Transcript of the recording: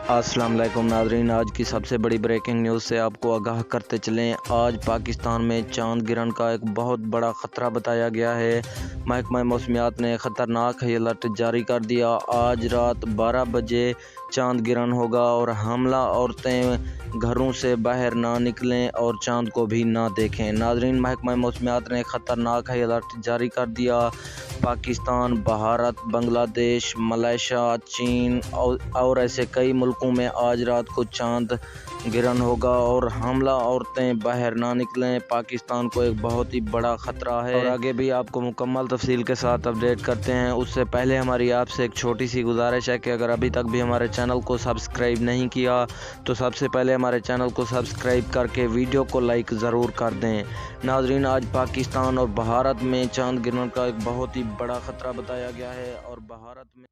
अस्सलाम वालेकुम नाज़रीन, आज की सबसे बड़ी ब्रेकिंग न्यूज़ से आपको आगाह करते चलें। आज पाकिस्तान में चांद गिरन का एक बहुत बड़ा ख़तरा बताया गया है। महकमा मौसमियात ने ख़तरनाक हाई अलर्ट जारी कर दिया। आज रात 12 बजे चांद गिरन होगा और हमला औरतें घरों से बाहर ना निकलें और चांद को भी ना देखें। नाज़रीन, महकमा मौसमियात ने ख़तरनाक हाई अलर्ट जारी कर दिया। पाकिस्तान, भारत, बांग्लादेश, मलेशिया, चीन और ऐसे कई मुल्कों में आज रात को चांद गिरन होगा और हमला औरतें बाहर ना निकलें। पाकिस्तान को एक बहुत ही बड़ा ख़तरा है और आगे भी आपको मुकम्मल तफसील के साथ अपडेट करते हैं। उससे पहले हमारी आपसे एक छोटी सी गुजारिश है कि अगर अभी तक भी हमारे चैनल को सब्सक्राइब नहीं किया तो सबसे पहले हमारे चैनल को सब्सक्राइब करके वीडियो को लाइक ज़रूर कर दें। नाज़रीन, आज पाकिस्तान और भारत में चांद गिरन का एक बहुत ही बड़ा ख़तरा बताया गया है और भारत में